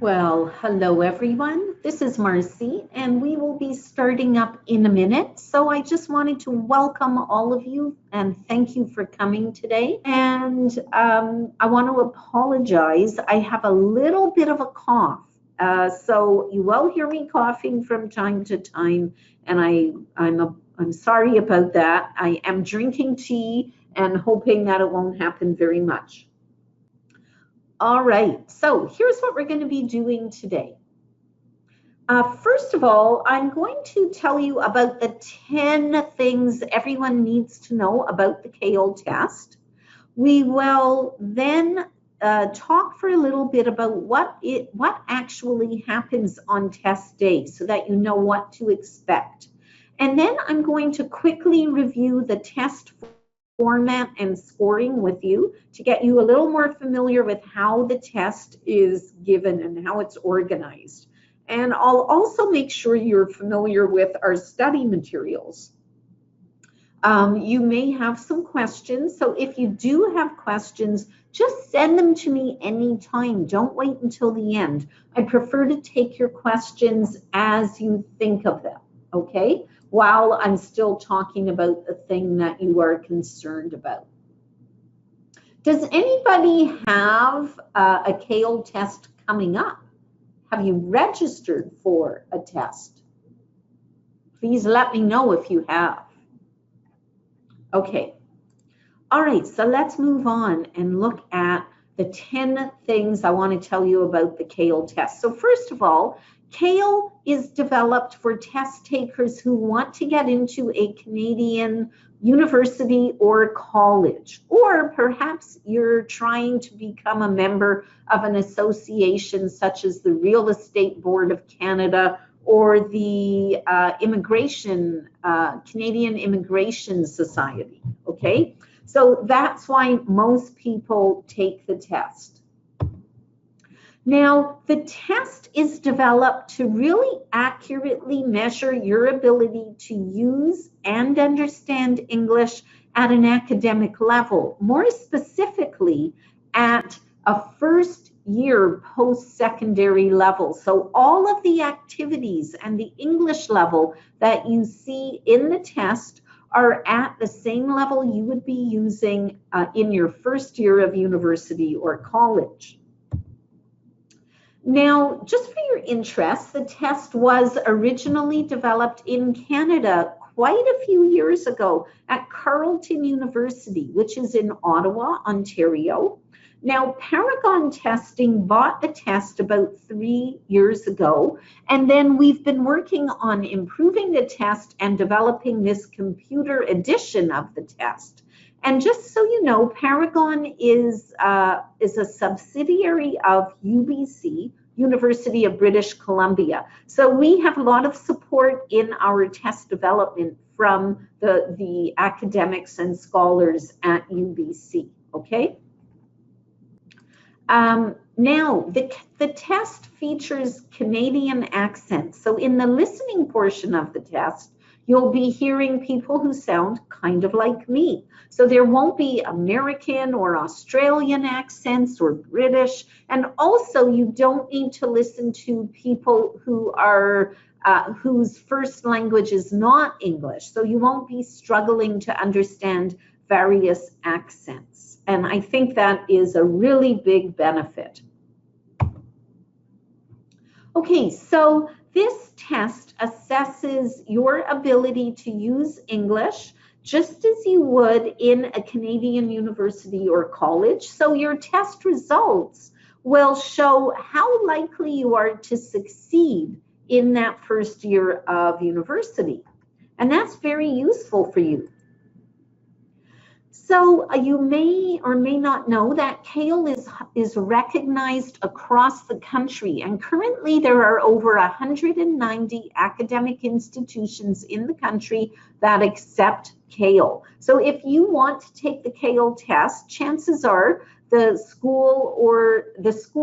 Well, hello everyone. This is Marcy, and we will be starting up in a minute. So I just wanted to welcome all of you and thank you for coming today. And I want to apologize. I have a little bit of a cough. So you will hear me coughing from time to time, and I'm sorry about that. I am drinking tea and hoping that it won't happen very much. All right, so here's what we're going to be doing today. First of all, I'm going to tell you about the 10 things everyone needs to know about the CAEL test. We will then talk for a little bit about what actually happens on test day so that you know what to expect. And then I'm going to quickly review the test format and scoring with you to get you a little more familiar with how the test is given and how it's organized. And I'll also make sure you're familiar with our study materials. You may have some questions, so if you do have questions, just send them to me anytime. Don't wait until the end. I prefer to take your questions as you think of them, okay? While I'm still talking about the thing that you are concerned about. Does anybody have a CAEL test coming up? Have you registered for a test? Please let me know if you have. Okay. All right, so let's move on and look at the 10 things I want to tell you about the CAEL test. So first of all, CAEL is developed for test takers who want to get into a Canadian university or college, or perhaps you're trying to become a member of an association such as the Real Estate Board of Canada or the Canadian Immigration Society, okay? So that's why most people take the test. Now, the test is developed to really accurately measure your ability to use and understand English at an academic level, more specifically at a first year post-secondary level. So all of the activities and the English level that you see in the test are at the same level you would be using in your first year of university or college. Now, just for your interest, the test was originally developed in Canada quite a few years ago at Carleton University, which is in Ottawa, Ontario. Now, Paragon Testing bought the test about 3 years ago, and then we've been working on improving the test and developing this computer edition of the test. And just so you know, Paragon is a subsidiary of UBC, University of British Columbia. So we have a lot of support in our test development from the academics and scholars at UBC, okay? Now, the test features Canadian accents. So in the listening portion of the test, you'll be hearing people who sound kind of like me. So there won't be American or Australian accents or British. And also you don't need to listen to people who are whose first language is not English. So you won't be struggling to understand various accents. And I think that is a really big benefit. Okay, so this test assesses your ability to use English just as you would in a Canadian university or college. So your test results will show how likely you are to succeed in that first year of university. And that's very useful for you. So you may or may not know that CAEL is recognized across the country, and currently there are over 190 academic institutions in the country that accept CAEL. So if you want to take the CAEL test, chances are the school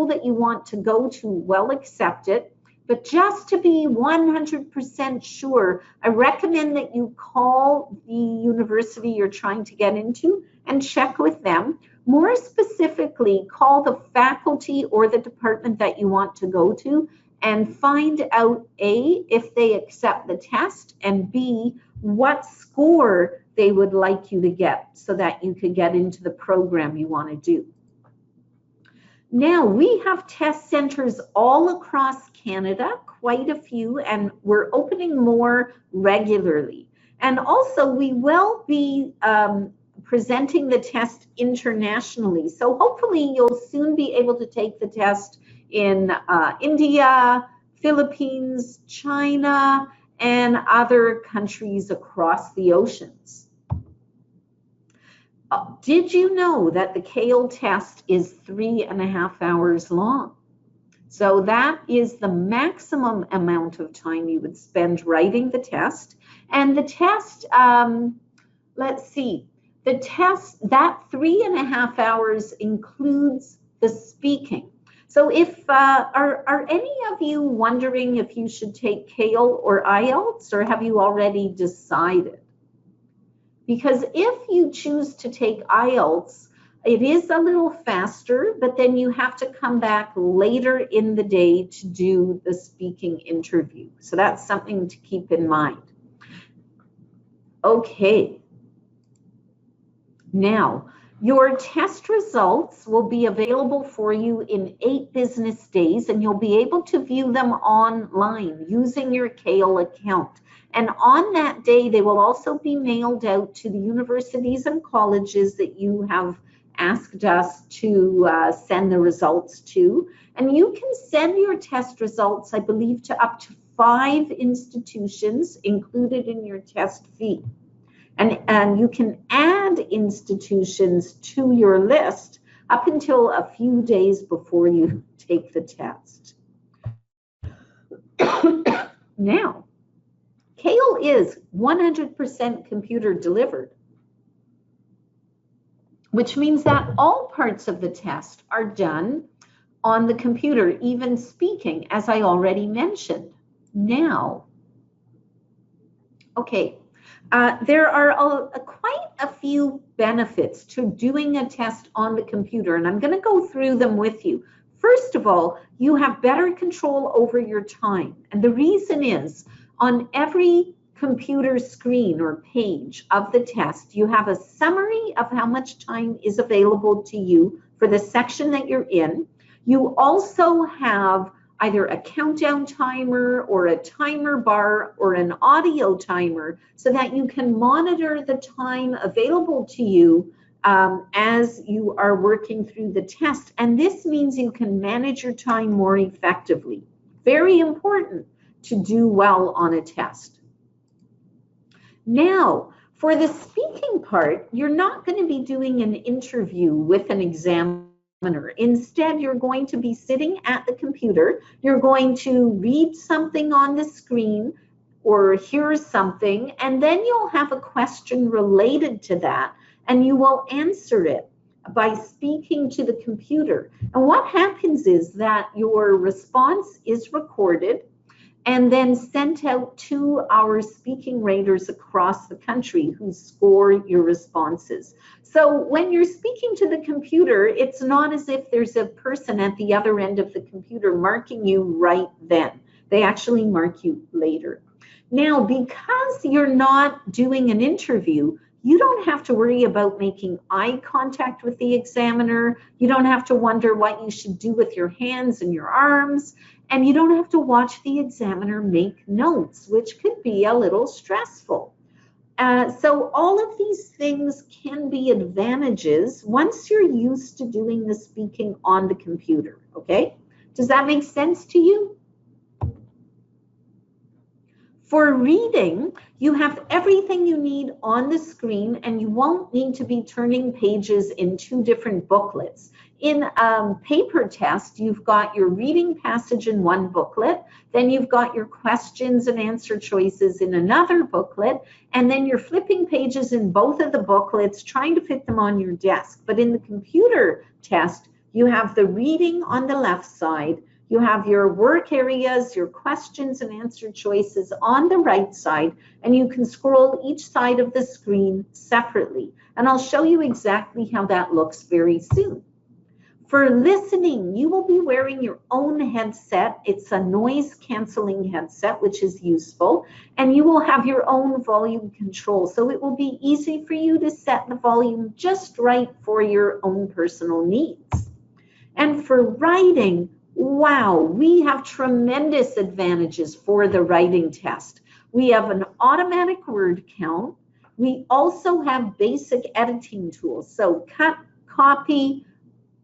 that you want to go to will accept it. But just to be 100% sure, I recommend that you call the university you're trying to get into and check with them. More specifically, call the faculty or the department that you want to go to and find out A, if they accept the test, and B, what score they would like you to get so that you could get into the program you want to do. Now, we have test centers all across Canada, quite a few, and we're opening more regularly. And also, we will be presenting the test internationally. So hopefully, you'll soon be able to take the test in India, Philippines, China, and other countries across the oceans. Did you know that the CAEL test is 3.5 hours long? So that is the maximum amount of time you would spend writing the test. And the test, let's see, the test, that 3.5 hours includes the speaking. So if, are any of you wondering if you should take CAEL or IELTS, or have you already decided? Because if you choose to take IELTS, it is a little faster, but then you have to come back later in the day to do the speaking interview. So that's something to keep in mind. Okay. Now, your test results will be available for you in 8 business days, and you'll be able to view them online using your CAEL account. And on that day, they will also be mailed out to the universities and colleges that you have asked us to send the results to. And you can send your test results, I believe, to up to 5 institutions included in your test fee. And you can add institutions to your list up until a few days before you take the test. Now, CAEL is 100% computer delivered, which means that all parts of the test are done on the computer, even speaking, as I already mentioned. Now, okay, there are quite a few benefits to doing a test on the computer, and I'm going to go through them with you. First of all, you have better control over your time, and the reason is, on every computer screen or page of the test, you have a summary of how much time is available to you for the section that you're in. You also have either a countdown timer or a timer bar or an audio timer so that you can monitor the time available to you as you are working through the test. And this means you can manage your time more effectively. Very important to do well on a test. Now, for the speaking part, you're not going to be doing an interview with an examiner. Instead, you're going to be sitting at the computer. You're going to read something on the screen or hear something, and then you'll have a question related to that, and you will answer it by speaking to the computer. And what happens is that your response is recorded and then sent out to our speaking raters across the country who score your responses. So when you're speaking to the computer, it's not as if there's a person at the other end of the computer marking you right then. They actually mark you later. Now, because you're not doing an interview, you don't have to worry about making eye contact with the examiner. You don't have to wonder what you should do with your hands and your arms. And you don't have to watch the examiner make notes, which could be a little stressful. So all of these things can be advantages once you're used to doing the speaking on the computer, okay? Does that make sense to you? For reading, you have everything you need on the screen, and you won't need to be turning pages in 2 different booklets. In a paper test, you've got your reading passage in one booklet, then you've got your questions and answer choices in another booklet, and then you're flipping pages in both of the booklets, trying to fit them on your desk. But in the computer test, you have the reading on the left side, You have your work areas, your questions and answer choices on the right side, and you can scroll each side of the screen separately. And I'll show you exactly how that looks very soon. For listening, you will be wearing your own headset. It's a noise canceling headset, which is useful, and you will have your own volume control. So it will be easy for you to set the volume just right for your own personal needs. And for writing, wow, we have tremendous advantages for the writing test. We have an automatic word count. We also have basic editing tools. So cut, copy,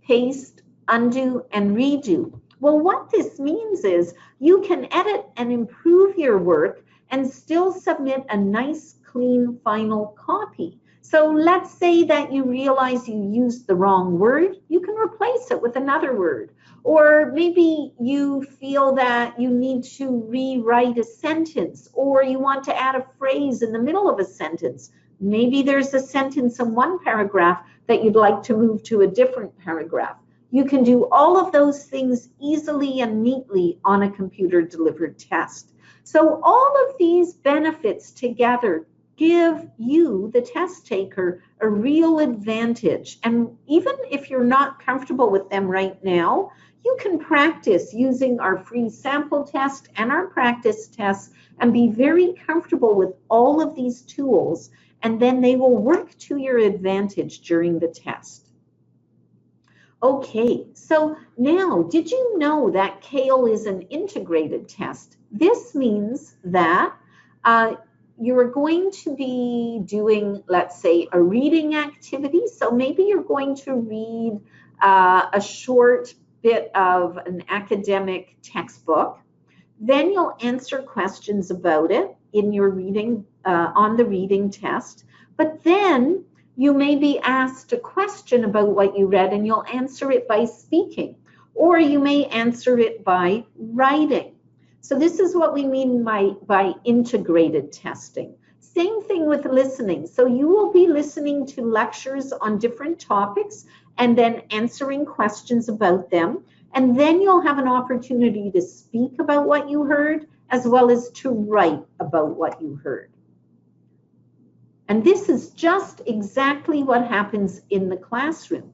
paste, undo, and redo. Well, what this means is you can edit and improve your work and still submit a nice, clean, final copy. So let's say that you realize you used the wrong word, you can replace it with another word. Or maybe you feel that you need to rewrite a sentence, or you want to add a phrase in the middle of a sentence. Maybe there's a sentence in one paragraph that you'd like to move to a different paragraph. You can do all of those things easily and neatly on a computer-delivered test. So all of these benefits together give you, the test taker, a real advantage. And even if you're not comfortable with them right now, you can practice using our free sample test and our practice tests and be very comfortable with all of these tools, and then they will work to your advantage during the test. Okay, so now, did you know that CAEL is an integrated test? This means that you're going to be doing, let's say, a reading activity. So maybe you're going to read a short bit of an academic textbook. Then you'll answer questions about it in your reading, on the reading test. But then you may be asked a question about what you read, and you'll answer it by speaking, or you may answer it by writing. So this is what we mean by integrated testing. Same thing with listening. So you will be listening to lectures on different topics and then answering questions about them. And then you'll have an opportunity to speak about what you heard, as well as to write about what you heard. And this is just exactly what happens in the classroom.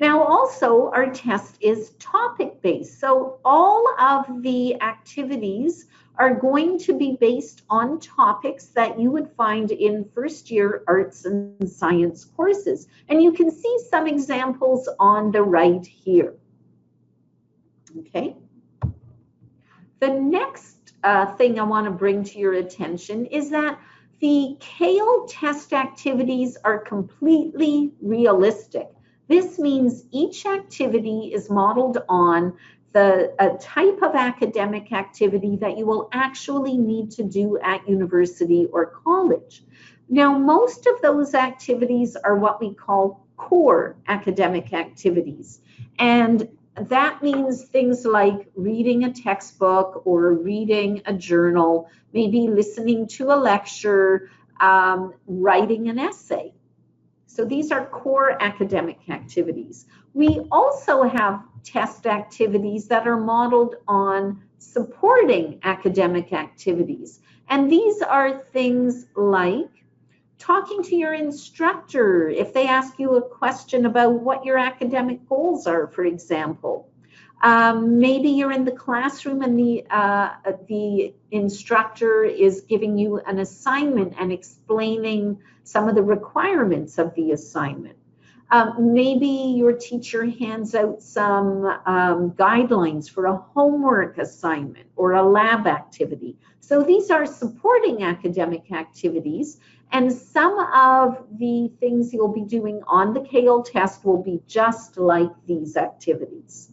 Now, also, our test is topic-based. So all of the activities are going to be based on topics that you would find in first-year arts and science courses. And you can see some examples on the right here. Okay. The next thing I want to bring to your attention is that the CAEL test activities are completely realistic. This means each activity is modeled on a type of academic activity that you will actually need to do at university or college. Now, most of those activities are what we call core academic activities. And that means things like reading a textbook or reading a journal, maybe listening to a lecture, writing an essay. So these are core academic activities. We also have test activities that are modeled on supporting academic activities. And these are things like talking to your instructor if they ask you a question about what your academic goals are, for example. Maybe you're in the classroom and the instructor is giving you an assignment and explaining some of the requirements of the assignment. Maybe your teacher hands out some guidelines for a homework assignment or a lab activity. So these are supporting academic activities, and some of the things you'll be doing on the CAEL test will be just like these activities.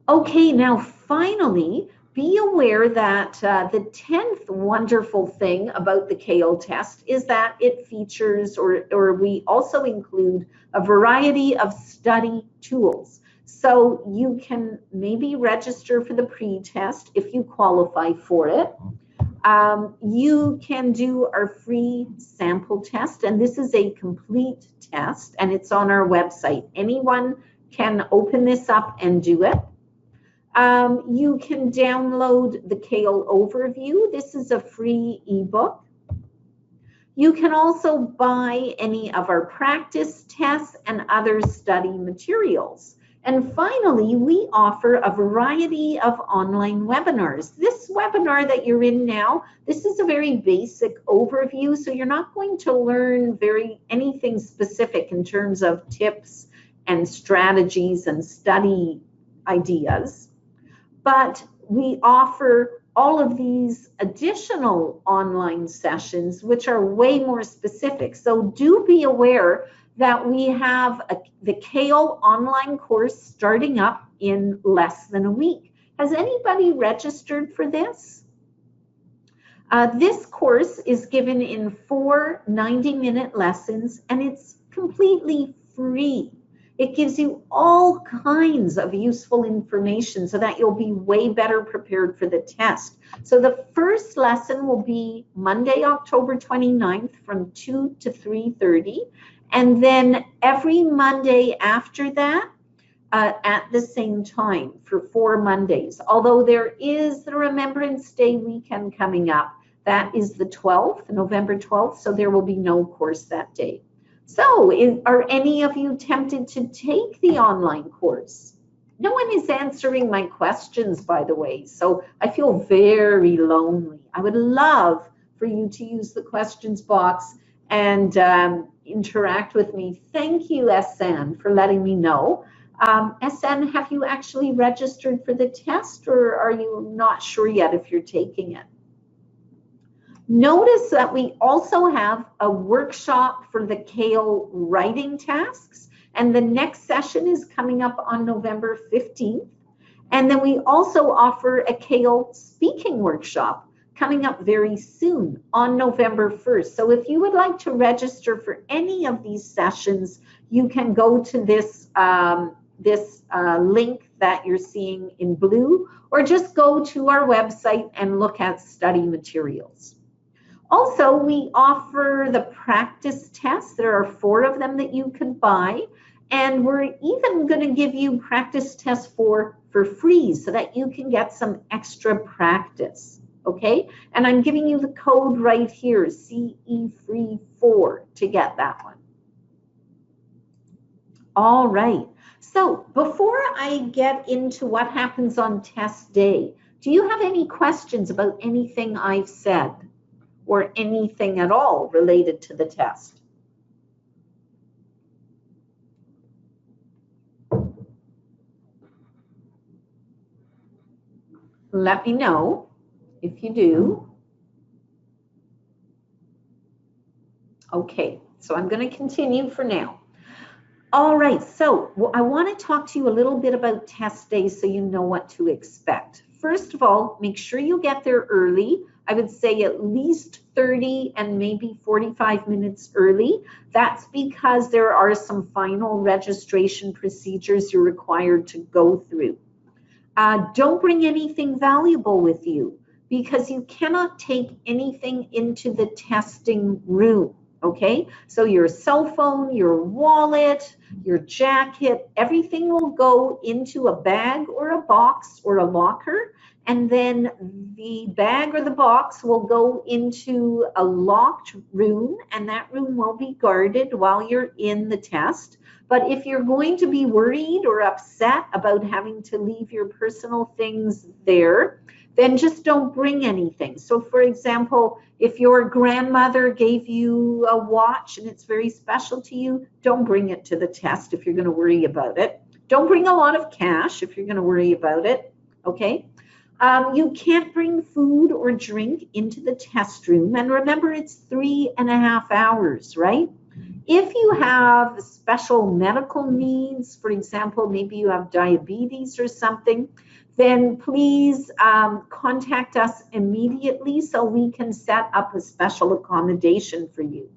Okay, now finally, be aware that the 10th wonderful thing about the CAEL test is that it features, or we also include, a variety of study tools. So you can maybe register for the pre-test if you qualify for it. You can do our free sample test, and this is a complete test, and it's on our website. Anyone can open this up and do it. You can download the CAEL overview. This is a free ebook. You can also buy any of our practice tests and other study materials. And finally, we offer a variety of online webinars. This webinar that you're in now, this is a very basic overview, so you're not going to learn anything specific in terms of tips and strategies and study ideas. But we offer all of these additional online sessions, which are way more specific. So do be aware that we have the CAEL online course starting up in less than a week. Has anybody registered for this? This course is given in 4 90-minute lessons, and it's completely free. It gives you all kinds of useful information so that you'll be way better prepared for the test. So the first lesson will be Monday, October 29th from 2 to 3:30. And then every Monday after that at the same time for 4 Mondays. Although there is the Remembrance Day weekend coming up. That is the 12th, November 12th, so there will be no course that day. So, are any of you tempted to take the online course? No one is answering my questions, by the way, so I feel very lonely. I would love for you to use the questions box and interact with me. Thank you, SN, for letting me know. SN, have you actually registered for the test, or are you not sure yet if you're taking it? Notice that we also have a workshop for the CAEL writing tasks, and the next session is coming up on November 15th. And then we also offer a CAEL speaking workshop coming up very soon on November 1st. So if you would like to register for any of these sessions, you can go to this link that you're seeing in blue, or just go to our website and look at study materials. Also, we offer the practice tests. There are 4 of them that you could buy, and we're even going to give you practice tests for free so that you can get some extra practice, okay? And I'm giving you the code right here, CE34, to get that one. All right, so before I get into what happens on test day, do you have any questions about anything I've said? Or anything at all related to the test? Let me know if you do. Okay, so I'm going to continue for now. All right, so I want to talk to you a little bit about test days so you know what to expect. First of all, make sure you get there early. I would say at least 30 and maybe 45 minutes early. That's because there are some final registration procedures you're required to go through. Don't bring anything valuable with you because you cannot take anything into the testing room, okay? So your cell phone, your wallet, your jacket, everything will go into a bag or a box or a locker. And then the bag or the box will go into a locked room, and that room will be guarded while you're in the test. But if you're going to be worried or upset about having to leave your personal things there, then just don't bring anything. So for example, if your grandmother gave you a watch and it's very special to you, don't bring it to the test if you're going to worry about it. Don't bring a lot of cash if you're going to worry about it, okay? You can't bring food or drink into the test room. And remember, it's 3.5 hours, right? If you have special medical needs, for example, maybe you have diabetes or something, then please contact us immediately so we can set up a special accommodation for you.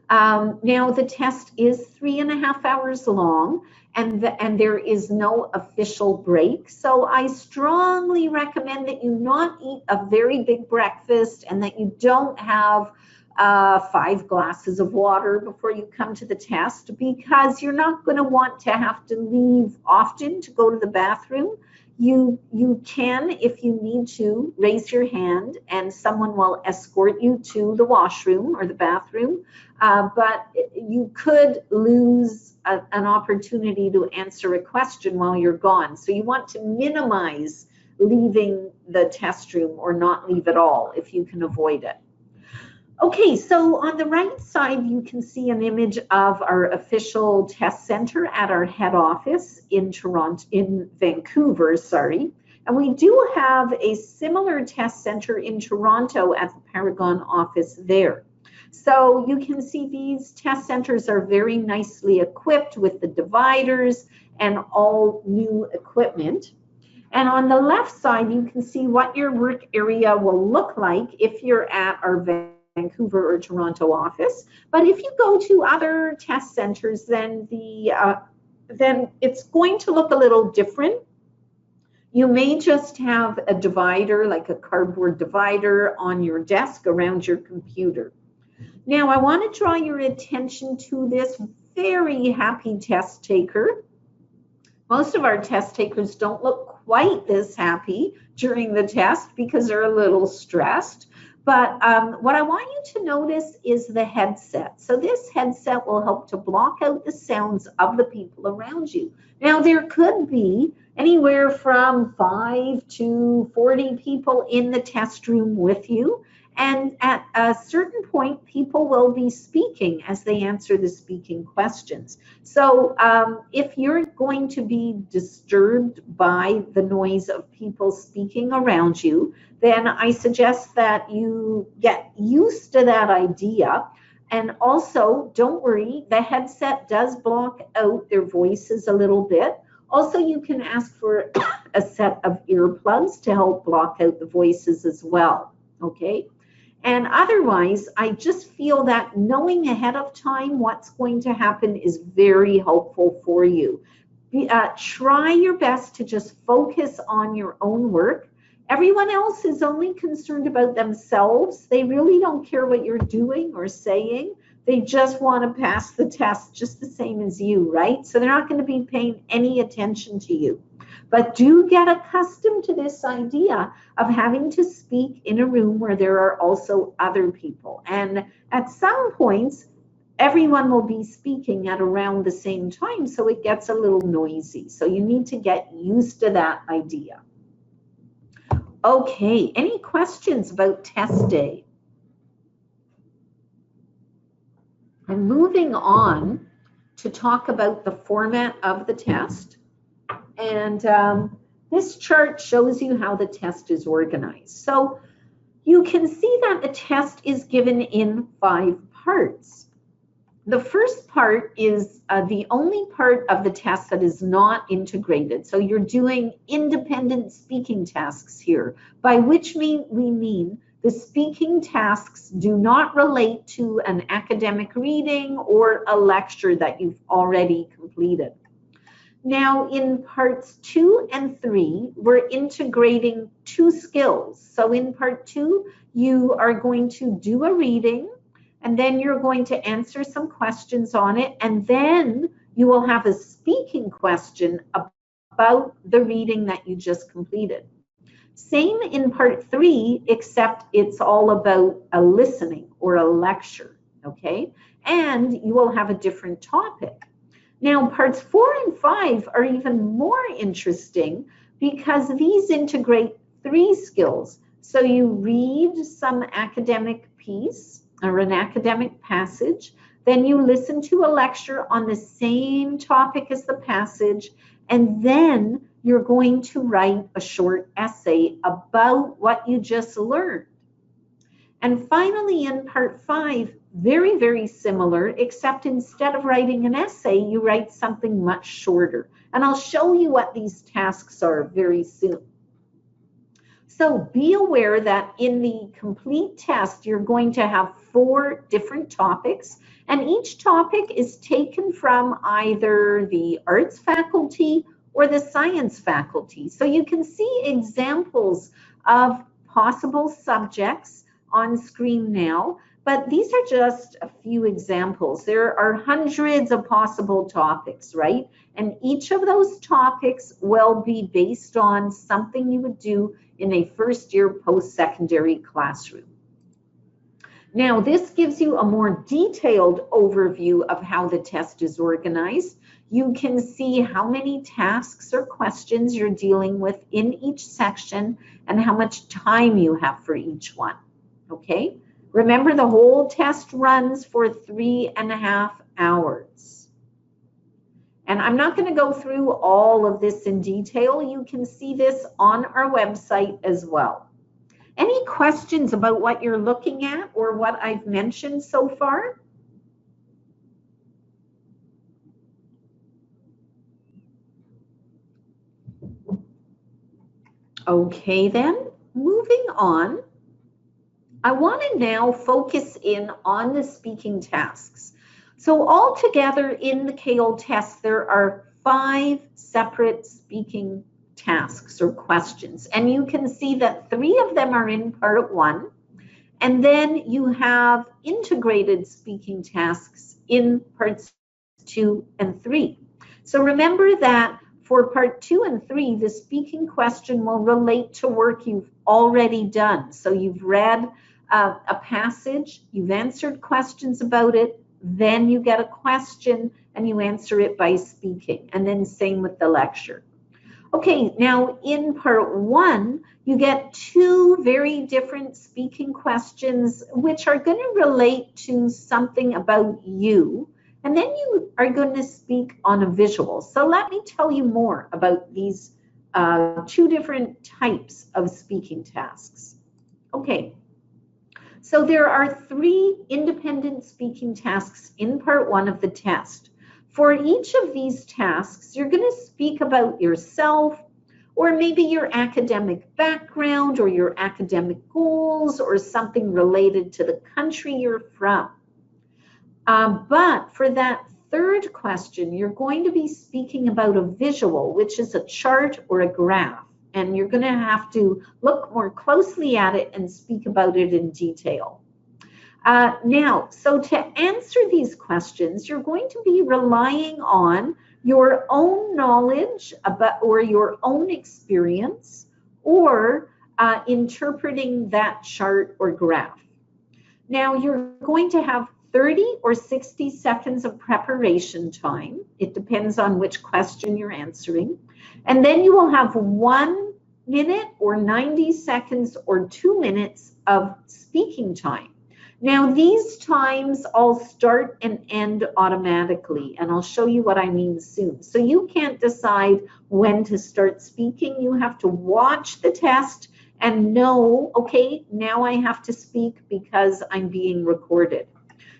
Now, the test is 3.5 hours long, and there is no official break. So I strongly recommend that you not eat a very big breakfast and that you don't have 5 glasses of water before you come to the test, because you're not going to want to have to leave often to go to the bathroom. You can, if you need to, raise your hand and someone will escort you to the washroom or the bathroom, but you could lose an opportunity to answer a question while you're gone. So you want to minimize leaving the test room or not leave at all if you can avoid it. Okay, so on the right side, you can see an image of our official test center at our head office in Vancouver, sorry. And we do have a similar test center in Toronto at the Paragon office there. So you can see these test centers are very nicely equipped with the dividers and all new equipment. And on the left side, you can see what your work area will look like if you're at our Vancouver or Toronto office. But if you go to other test centers, then it's going to look a little different. You may just have a divider, like a cardboard divider, on your desk around your computer. Now, I want to draw your attention to this very happy test taker. Most of our test takers don't look quite this happy during the test because they're a little stressed. But what I want you to notice is the headset. So this headset will help to block out the sounds of the people around you. Now, there could be anywhere from 5 to 40 people in the test room with you. And at a certain point, people will be speaking as they answer the speaking questions. So if you're going to be disturbed by the noise of people speaking around you, then I suggest that you get used to that idea. And also, don't worry, the headset does block out their voices a little bit. Also, you can ask for a set of earplugs to help block out the voices as well, okay? And otherwise, I just feel that knowing ahead of time what's going to happen is very helpful for you. Try your best to just focus on your own work. Everyone else is only concerned about themselves. They really don't care what you're doing or saying. They just want to pass the test just the same as you, right? So they're not going to be paying any attention to you. But do get accustomed to this idea of having to speak in a room where there are also other people. And at some points, everyone will be speaking at around the same time, so it gets a little noisy. So you need to get used to that idea. Okay, any questions about test day? I'm moving on to talk about the format of the test. And this chart shows you how the test is organized. So you can see that the test is given in 5 parts. The first part is the only part of the test that is not integrated. So you're doing independent speaking tasks here, by which we mean the speaking tasks do not relate to an academic reading or a lecture that you've already completed. Now, in parts 2 and 3, we're integrating 2 skills. So in part 2, you are going to do a reading, and then you're going to answer some questions on it, and then you will have a speaking question about the reading that you just completed. Same in part 3, except it's all about a listening or a lecture, okay? And you will have a different topic. Now, parts 4 and 5 are even more interesting because these integrate 3 skills. So you read some academic piece or an academic passage, then you listen to a lecture on the same topic as the passage, and then you're going to write a short essay about what you just learned. And finally, in part 5, very, very similar, except instead of writing an essay, you write something much shorter. And I'll show you what these tasks are very soon. So be aware that in the complete test, you're going to have 4 different topics, and each topic is taken from either the arts faculty or the science faculty. So you can see examples of possible subjects on screen now, But these are just a few examples. There are hundreds of possible topics, right? And each of those topics will be based on something you would do in a first-year post-secondary classroom. Now, this gives you a more detailed overview of how the test is organized. You can see how many tasks or questions you're dealing with in each section and how much time you have for each one, okay? Remember, the whole test runs for 3.5 hours. And I'm not going to go through all of this in detail. You can see this on our website as well. Any questions about what you're looking at or what I've mentioned so far? Okay then, moving on. I want to now focus in on the speaking tasks. So altogether in the CAEL test, there are 5 separate speaking tasks or questions. And you can see that 3 of them are in part 1. And then you have integrated speaking tasks in parts 2 and 3. So remember that for part 2 and 3, the speaking question will relate to work you've already done. So you've read a passage, you've answered questions about it, then you get a question and you answer it by speaking, and then same with the lecture. Okay, now in part 1, you get 2 very different speaking questions which are going to relate to something about you, and then you are going to speak on a visual. So let me tell you more about these 2 different types of speaking tasks. Okay. So there are 3 independent speaking tasks in part 1 of the test. For each of these tasks, you're going to speak about yourself, or maybe your academic background, or your academic goals, or something related to the country you're from. But for that 3rd question, you're going to be speaking about a visual, which is a chart or a graph. And you're going to have to look more closely at it and speak about it in detail. Now, so to answer these questions, you're going to be relying on your own knowledge about, or your own experience, or interpreting that chart or graph. Now, you're going to have 30 or 60 seconds of preparation time. It depends on which question you're answering. And then you will have 1 minute or 90 seconds or 2 minutes of speaking time. Now, these times all start and end automatically, and I'll show you what I mean soon. So you can't decide when to start speaking. You have to watch the test and know, okay, now I have to speak because I'm being recorded.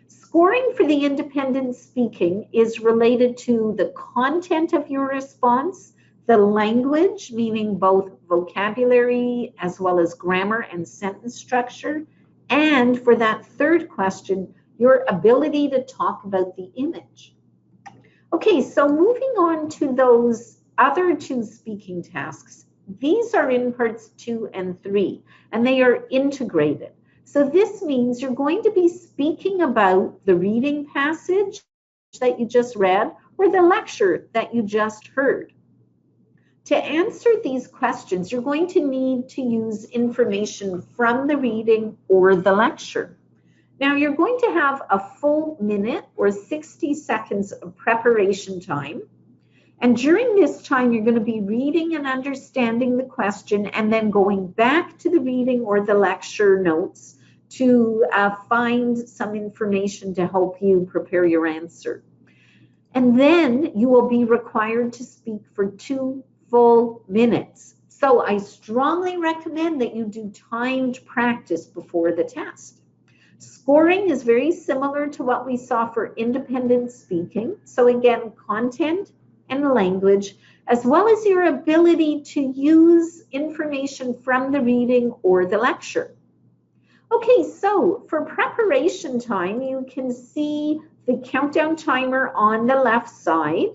Scoring for the independent speaking is related to the content of your response, the language, meaning both vocabulary as well as grammar and sentence structure, and for that 3rd question, your ability to talk about the image. Okay, so moving on to those other 2 speaking tasks. These are in parts 2 and 3, and they are integrated. So this means you're going to be speaking about the reading passage that you just read or the lecture that you just heard. To answer these questions, you're going to need to use information from the reading or the lecture. Now, you're going to have a full minute or 60 seconds of preparation time. And during this time, you're going to be reading and understanding the question and then going back to the reading or the lecture notes to find some information to help you prepare your answer. And then you will be required to speak for 2 full minutes. So I strongly recommend that you do timed practice before the test. Scoring is very similar to what we saw for independent speaking. So again, content and language, as well as your ability to use information from the reading or the lecture. Okay, so for preparation time, you can see the countdown timer on the left side.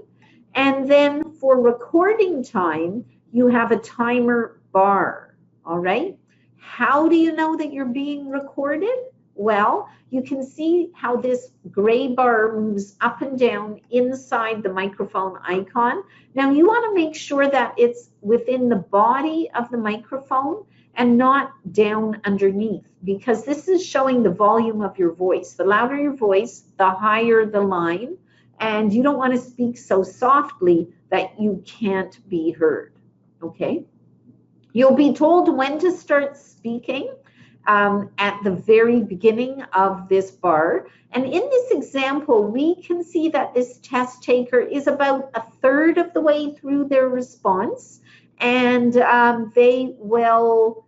And then for recording time, you have a timer bar, all right? How do you know that you're being recorded? Well, you can see how this gray bar moves up and down inside the microphone icon. Now you want to make sure that it's within the body of the microphone and not down underneath, because this is showing the volume of your voice. The louder your voice, the higher the line, and you don't want to speak so softly that you can't be heard, okay? You'll be told when to start speaking at the very beginning of this bar. And in this example, we can see that this test taker is about a third of the way through their response, and they will,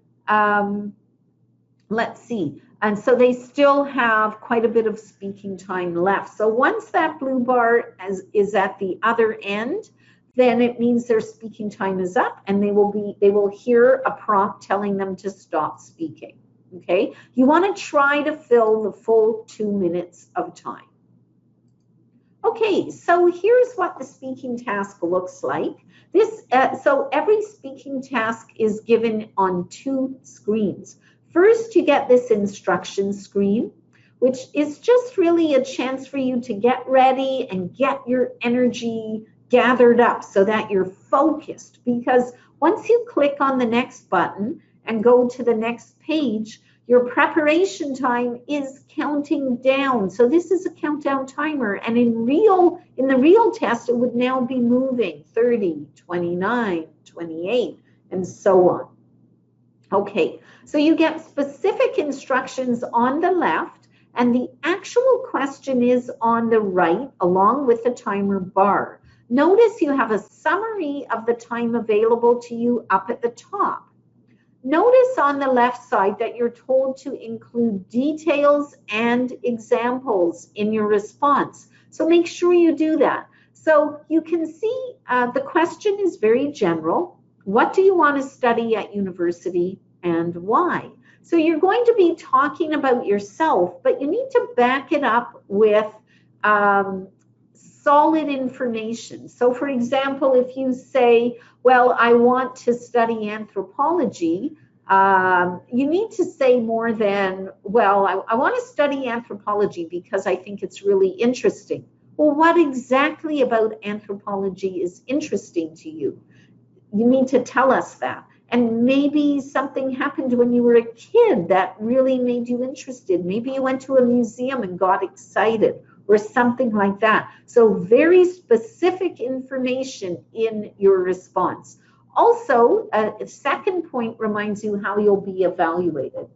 let's see, and so they still have quite a bit of speaking time left. So once that blue bar is at the other end, then it means their speaking time is up, and they will hear a prompt telling them to stop speaking. Okay, you want to try to fill the full 2 minutes of time. Okay, so here's what the speaking task looks like. So every speaking task is given on 2 screens. First, you get this instruction screen, which is just really a chance for you to get ready and get your energy gathered up so that you're focused, because once you click on the next button and go to the next page, your preparation time is counting down. So this is a countdown timer, and in the real test, it would now be moving 30, 29, 28, and so on. Okay, so you get specific instructions on the left, and the actual question is on the right, along with the timer bar. Notice you have a summary of the time available to you up at the top. Notice on the left side that you're told to include details and examples in your response. So make sure you do that. So you can see the question is very general. What do you want to study at university and why? So you're going to be talking about yourself, but you need to back it up with solid information. So for example, if you say, well, I want to study anthropology, you need to say more than, well, I want to study anthropology because I think it's really interesting. Well, what exactly about anthropology is interesting to you? You need to tell us that. And maybe something happened when you were a kid that really made you interested. Maybe you went to a museum and got excited, or something like that. So very specific information in your response. Also, a second point reminds you how you'll be evaluated.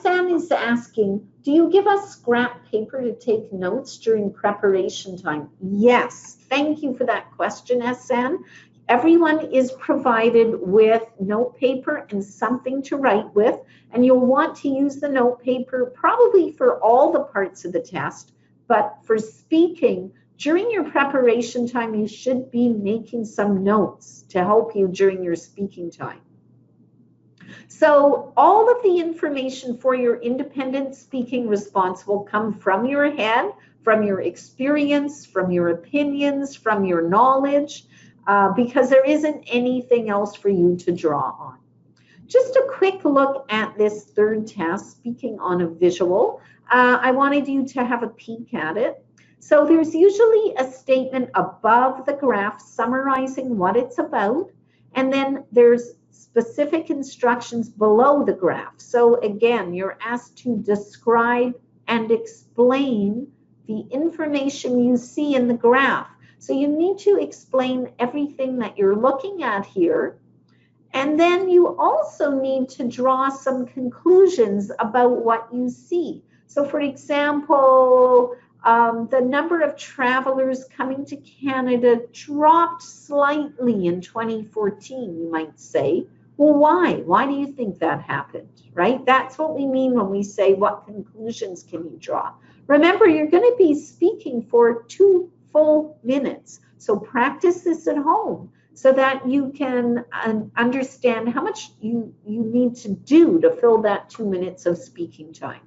San is asking, do you give us scrap paper to take notes during preparation time? Yes, thank you for that question, San. Everyone is provided with note paper and something to write with, and you'll want to use the note paper probably for all the parts of the test. But for speaking, during your preparation time, you should be making some notes to help you during your speaking time. So all of the information for your independent speaking response will come from your head, from your experience, from your opinions, from your knowledge, because there isn't anything else for you to draw on. Just a quick look at this third test, speaking on a visual. I wanted you to have a peek at it. So there's usually a statement above the graph summarizing what it's about, and then there's specific instructions below the graph. So again, you're asked to describe and explain the information you see in the graph. So you need to explain everything that you're looking at here. And then you also need to draw some conclusions about what you see. So for example, the number of travelers coming to Canada dropped slightly in 2014, you might say. Well, why? Why do you think that happened, right? That's what we mean when we say, what conclusions can you draw? Remember, you're going to be speaking for 2 full minutes. So practice this at home so that you can understand how much you need to do to fill that 2 minutes of speaking time.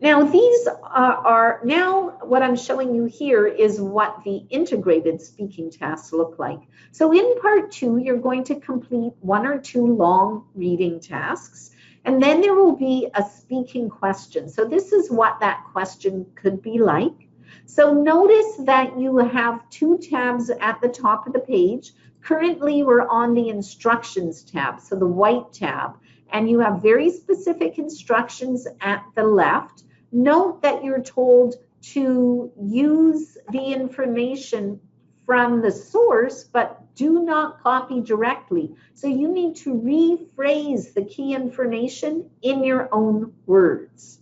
Now, these are now what I'm showing you here is what the integrated speaking tasks look like. So in part 2, you're going to complete 1 or 2 long reading tasks. And then there will be a speaking question. So this is what that question could be like. So notice that you have two tabs at the top of the page. Currently, we're on the instructions tab, so the white tab, and you have very specific instructions at the left. Note that you're told to use the information from the source, but do not copy directly. So you need to rephrase the key information in your own words.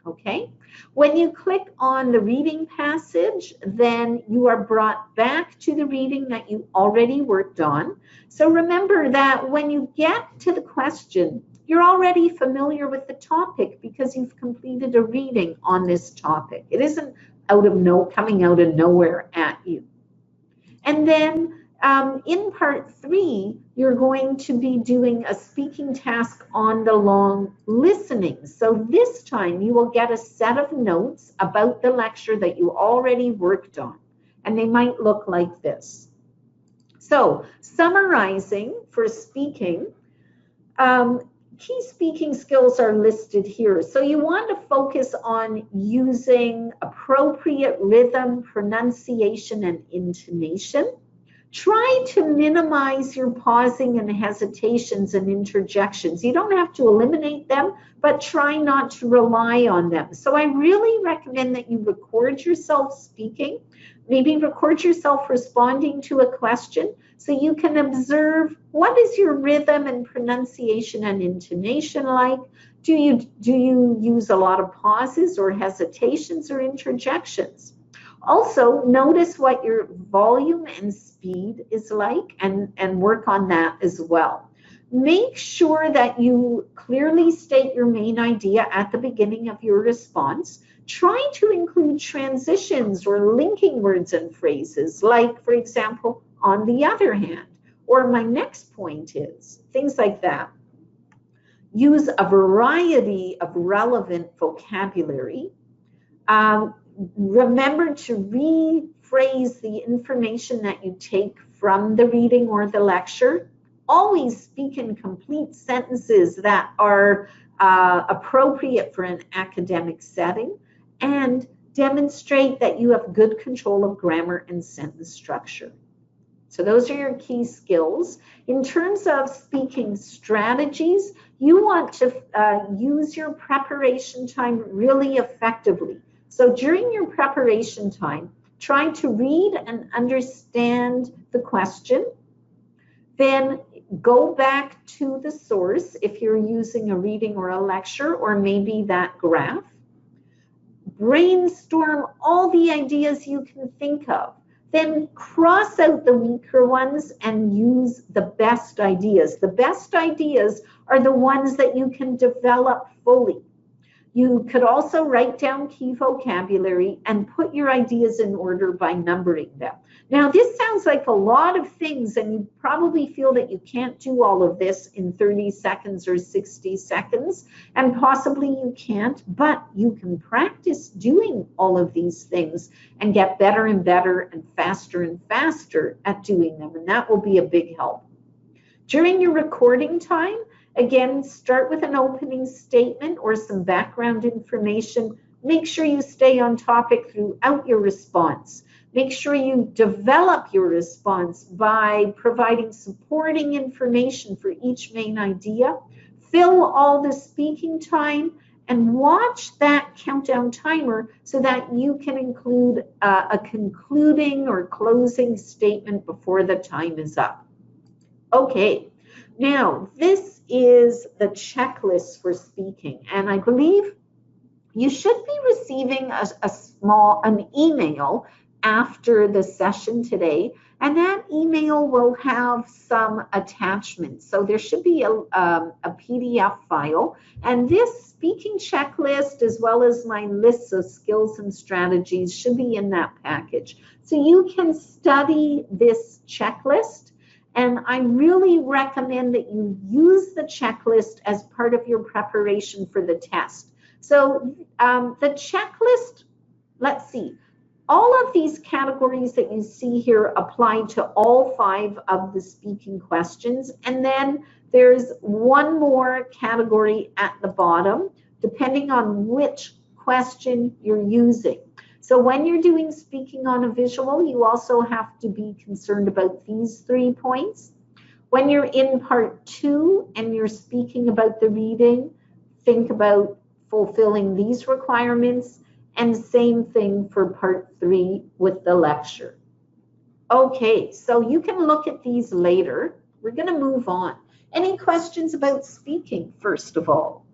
Okay? When you click on the reading passage, then you are brought back to the reading that you already worked on. So remember that when you get to the question, you're already familiar with the topic because you've completed a reading on this topic. It isn't coming out of nowhere at you. And then in part 3, you're going to be doing a speaking task on the long listening. So this time you will get a set of notes about the lecture that you already worked on. And they might look like this. So summarizing for speaking, key speaking skills are listed here. So you want to focus on using appropriate rhythm, pronunciation, and intonation. Try to minimize your pausing and hesitations and interjections. You don't have to eliminate them, but try not to rely on them. So I really recommend that you record yourself speaking, maybe record yourself responding to a question so you can observe what is your rhythm and pronunciation and intonation like. Do you use a lot of pauses or hesitations or interjections? Also, notice what your volume and speed is like and work on that as well. Make sure that you clearly state your main idea at the beginning of your response. Try to include transitions or linking words and phrases like, for example, on the other hand, or my next point is, things like that. Use a variety of relevant vocabulary. Remember to rephrase the information that you take from the reading or the lecture. Always speak in complete sentences that are appropriate for an academic setting, and demonstrate that you have good control of grammar and sentence structure. So those are your key skills. In terms of speaking strategies, you want to use your preparation time really effectively. So during your preparation time, try to read and understand the question, then go back to the source if you're using a reading or a lecture, or maybe that graph. Brainstorm all the ideas you can think of. Then cross out the weaker ones and use the best ideas. The best ideas are the ones that you can develop fully. You could also write down key vocabulary and put your ideas in order by numbering them. Now, this sounds like a lot of things, and you probably feel that you can't do all of this in 30 seconds or 60 seconds, and possibly you can't, but you can practice doing all of these things and get better and better and faster at doing them, and that will be a big help. During your recording time, again, start with an opening statement or some background information. Make sure you stay on topic throughout your response. Make sure you develop your response by providing supporting information for each main idea. Fill all the speaking time and watch that countdown timer so that you can include a concluding or closing statement before the time is up. Okay. Now, this is the checklist for speaking, and I believe you should be receiving an email after the session today, and that email will have some attachments. So there should be a PDF file, and this speaking checklist, as well as my lists of skills and strategies, should be in that package. So you can study this checklist. And I really recommend that you use the checklist as part of your preparation for the test. So the checklist, let's see, all of these categories that you see here apply to all 5 of the speaking questions. And then There's one more category at the bottom, depending on which question you're using. So when you're doing speaking on a visual, you also have to be concerned about these 3 points. When you're in part 2 and you're speaking about the reading, think about fulfilling these requirements, and same thing for part 3 with the lecture. Okay, so you can look at these later. We're going to move on. Any questions about speaking, first of all?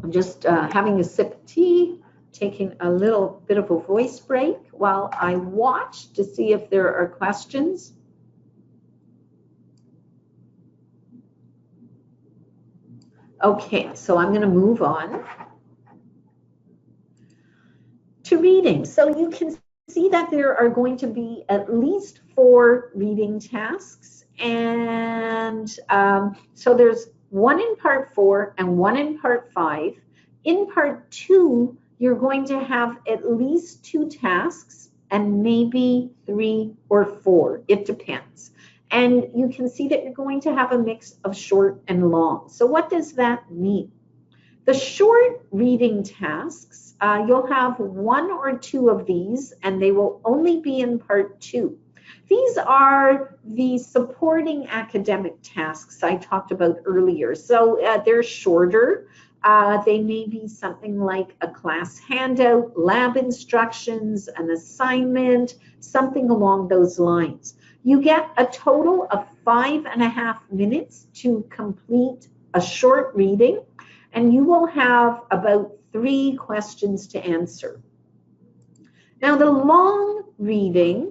I'm just having a sip of tea, taking a little bit of a voice break while I watch to see if there are questions. Okay, so I'm going to move on to reading. So you can see that there are going to be at least 4 reading tasks. And so there's one in part 4 and one in part 5. In part 2, you're going to have at least 2 tasks and maybe 3 or 4. It depends. And you can see that you're going to have a mix of short and long. So what does that mean? The short reading tasks, you'll have 1 or 2 of these, and they will only be in part 2. These are the supporting academic tasks I talked about earlier. So they're shorter. They may be something like a class handout, lab instructions, an assignment, something along those lines. You get a total of 5.5 minutes to complete a short reading, and you will have about 3 questions to answer. Now, the long reading,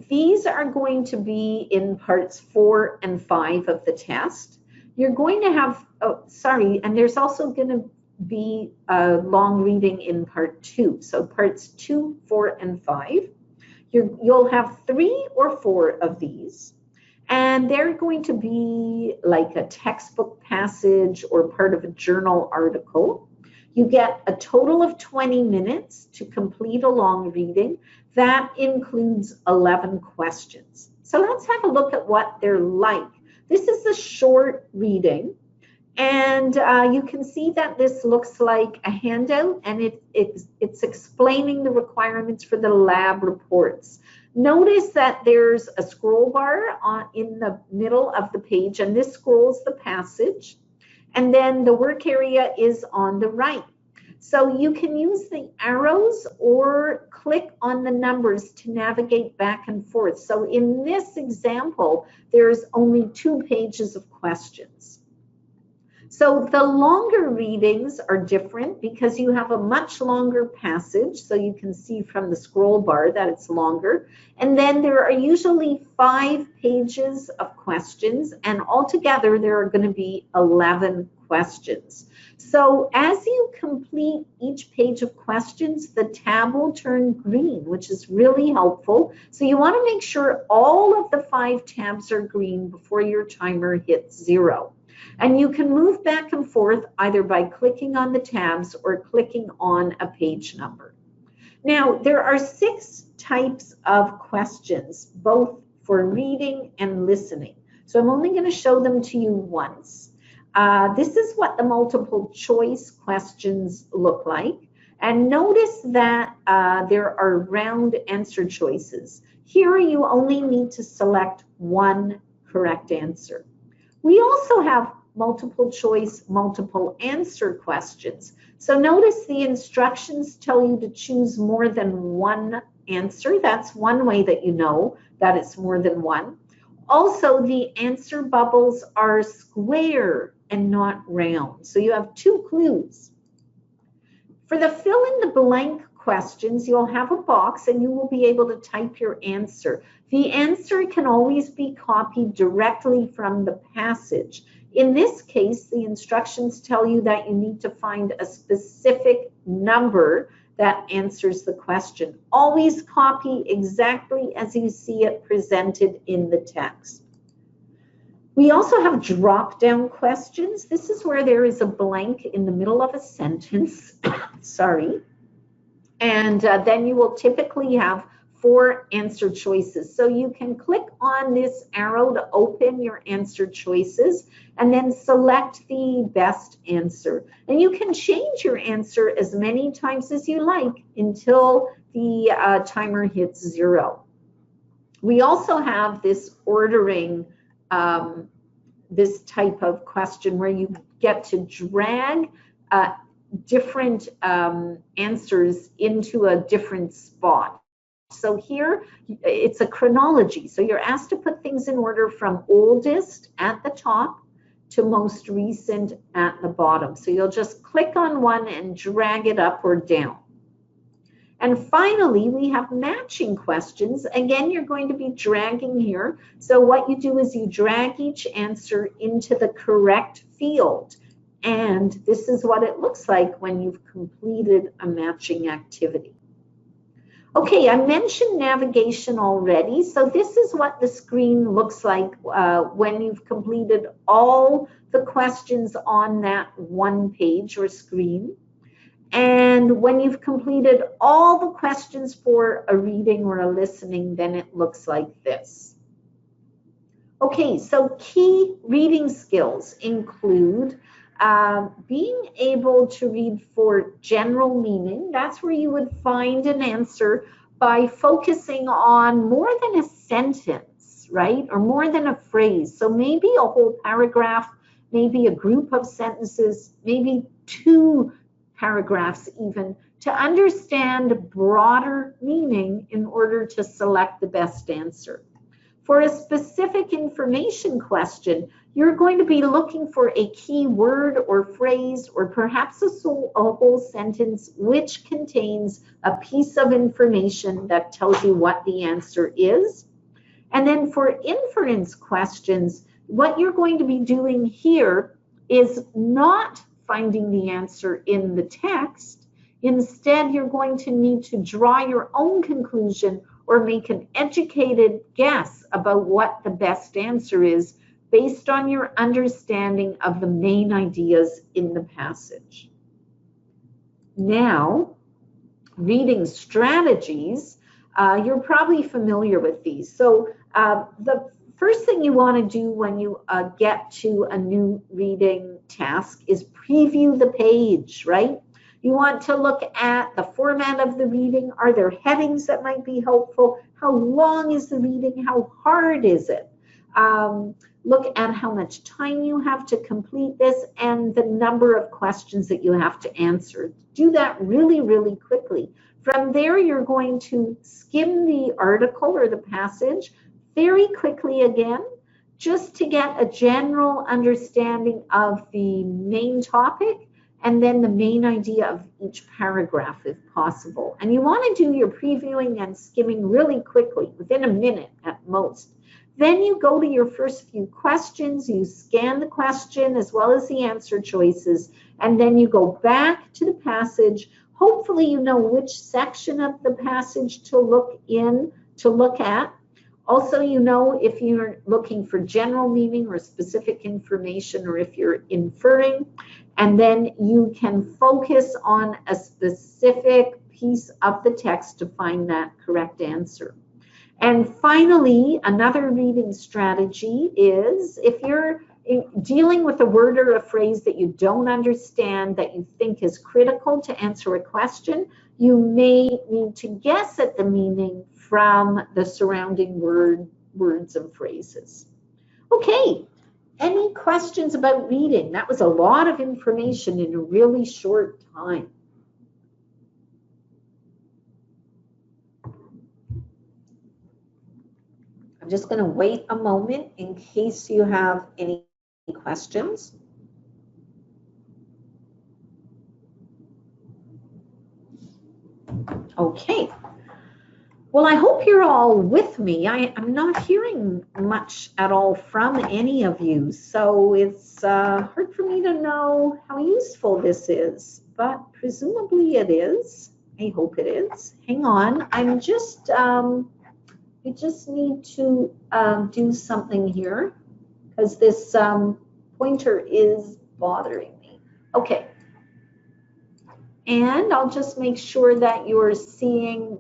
these are going to be in parts 4 and 5 of the test. You're going to have, and there's also going to be a long reading in part 2. So parts 2, 4, and 5. You'll have 3 or 4 of these, and they're going to be like a textbook passage or part of a journal article. You get a total of 20 minutes to complete a long reading. That includes 11 questions. So let's have a look at what they're like. This is a short reading, and you can see that this looks like a handout, and it's explaining the requirements for the lab reports. Notice that there's a scroll bar in the middle of the page, and this scrolls the passage, and then the work area is on the right. So you can use the arrows or click on the numbers to navigate back and forth. So in this example, there's only 2 pages of questions. So the longer readings are different because you have a much longer passage, so you can see from the scroll bar that it's longer. And then there are usually 5 pages of questions, and altogether there are going to be 11 questions. So as you complete each page of questions, the tab will turn green, which is really helpful. So you want to make sure all of the 5 tabs are green before your timer hits 0. And you can move back and forth either by clicking on the tabs or clicking on a page number. Now, there are 6 types of questions, both for reading and listening. So I'm only going to show them to you once. This is what the multiple choice questions look like. And notice that there are round answer choices. Here you only need to select 1 correct answer. We also have multiple choice, multiple answer questions. So notice the instructions tell you to choose more than 1 answer. That's one way that you know that it's more than 1. Also, the answer bubbles are square and not round. So you have 2 clues. For the fill in the blank questions, you'll have a box and you will be able to type your answer. The answer can always be copied directly from the passage. In this case, the instructions tell you that you need to find a specific number that answers the question. Always copy exactly as you see it presented in the text. We also have drop-down questions. This is where there is a blank in the middle of a sentence. Sorry. And then you will typically have 4 answer choices. So you can click on this arrow to open your answer choices and then select the best answer. And you can change your answer as many times as you like until the timer hits 0. We also have this ordering, this type of question where you get to drag different answers into a different spot. So here it's a chronology. So you're asked to put things in order from oldest at the top to most recent at the bottom. So you'll just click on one and drag it up or down. And finally, we have matching questions. Again, you're going to be dragging here. So what you do is you drag each answer into the correct field. And this is what it looks like when you've completed a matching activity. Okay, I mentioned navigation already. So this is what the screen looks like when you've completed all the questions on that one page or screen. And when you've completed all the questions for a reading or a listening, then it looks like this. Okay, so key reading skills include being able to read for general meaning. That's where you would find an answer by focusing on more than a sentence, right? Or more than a phrase. So maybe a whole paragraph, maybe a group of sentences, maybe 2 paragraphs even, to understand broader meaning in order to select the best answer. For a specific information question, you're going to be looking for a key word or phrase or perhaps a whole sentence which contains a piece of information that tells you what the answer is. And then for inference questions, what you're going to be doing here is not finding the answer in the text. Instead, you're going to need to draw your own conclusion or make an educated guess about what the best answer is based on your understanding of the main ideas in the passage. Now, reading strategies, you're probably familiar with these. So the first thing you want to do when you get to a new reading task is preview the page, right? You want to look at the format of the reading. Are there headings that might be helpful? How long is the reading? How hard is it? Look at how much time you have to complete this and the number of questions that you have to answer. Do that really, really quickly. From there, you're going to skim the article or the passage very quickly again, just to get a general understanding of the main topic and then the main idea of each paragraph if possible. And you want to do your previewing and skimming really quickly, within a minute at most. Then you go to your first few questions, you scan the question as well as the answer choices, and then you go back to the passage. Hopefully you know which section of the passage to look at. Also, you know if you're looking for general meaning or specific information or if you're inferring, and then you can focus on a specific piece of the text to find that correct answer. And finally, another reading strategy is if you're dealing with a word or a phrase that you don't understand that you think is critical to answer a question, you may need to guess at the meaning from the surrounding words and phrases. Okay, any questions about reading? That was a lot of information in a really short time. I'm just going to wait a moment in case you have any questions. Okay. Well, I hope you're all with me. I'm not hearing much at all from any of you, so it's hard for me to know how useful this is, but presumably it is. I hope it is. Hang on. I'm just... I just need to do something here because this pointer is bothering me. Okay. And I'll just make sure that you're seeing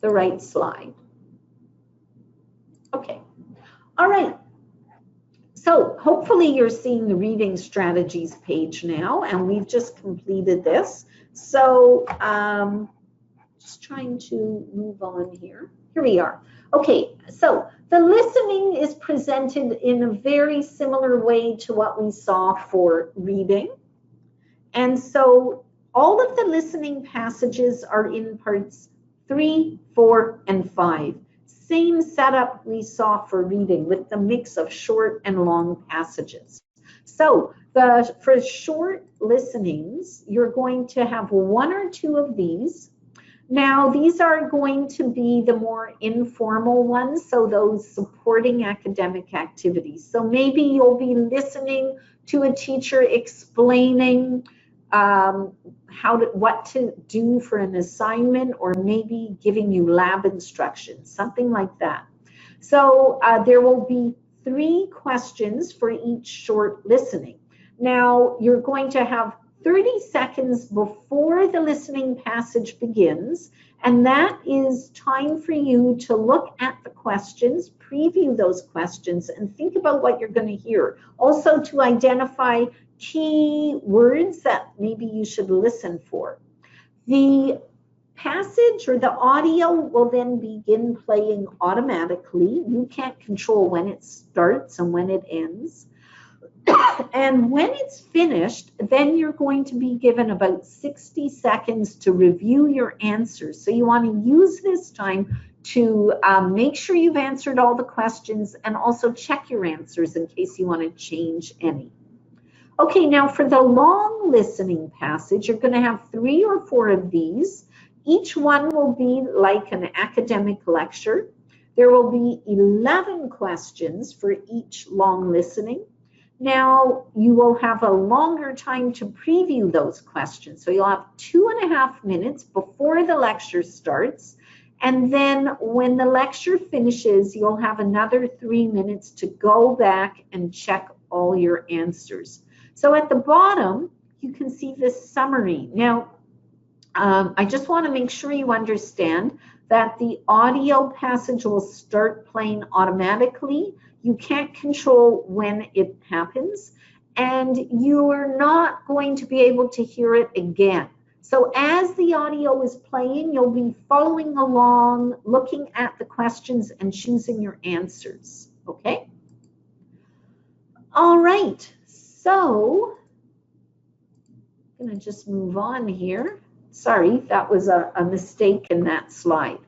the right slide. Okay, all right. So hopefully you're seeing the reading strategies page now, and we've just completed this. So just trying to move on here. Here we are. Okay, so the listening is presented in a very similar way to what we saw for reading. And so all of the listening passages are in parts 3, 4, and 5. Same setup we saw for reading with the mix of short and long passages. So for short listenings, you're going to have one or two of these. Now, these are going to be the more informal ones, so those supporting academic activities. So maybe you'll be listening to a teacher explaining what to do for an assignment, or maybe giving you lab instructions, something like that. So there will be 3 questions for each short listening. Now, you're going to have 30 seconds before the listening passage begins, and that is time for you to look at the questions, preview those questions, and think about what you're going to hear. Also to identify key words that maybe you should listen for. The passage or the audio will then begin playing automatically. You can't control when it starts and when it ends. And when it's finished, then you're going to be given about 60 seconds to review your answers. So you want to use this time to make sure you've answered all the questions, and also check your answers in case you want to change any. Okay, now for the long listening passage, you're going to have 3 or 4 of these. Each one will be like an academic lecture. There will be 11 questions for each long listening. Now, you will have a longer time to preview those questions. So you'll have 2.5 minutes before the lecture starts. And then when the lecture finishes, you'll have another 3 minutes to go back and check all your answers. So at the bottom, you can see this summary. Now, I just want to make sure you understand that the audio passage will start playing automatically. You can't control when it happens, and you're not going to be able to hear it again. So as the audio is playing, you'll be following along, looking at the questions and choosing your answers, okay? All right, so I'm going to just move on here. Sorry, that was a mistake in that slide.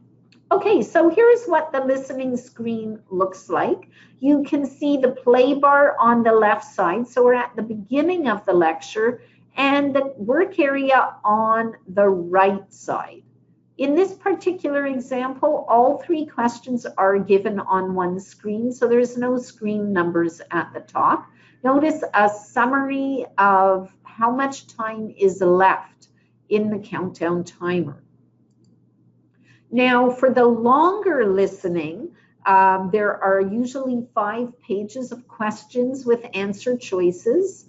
Okay, so here's what the listening screen looks like. You can see the play bar on the left side. So we're at the beginning of the lecture, and the work area on the right side. In this particular example, all 3 questions are given on one screen, so there's no screen numbers at the top. Notice a summary of how much time is left in the countdown timer. Now, for the longer listening, there are usually 5 pages of questions with answer choices.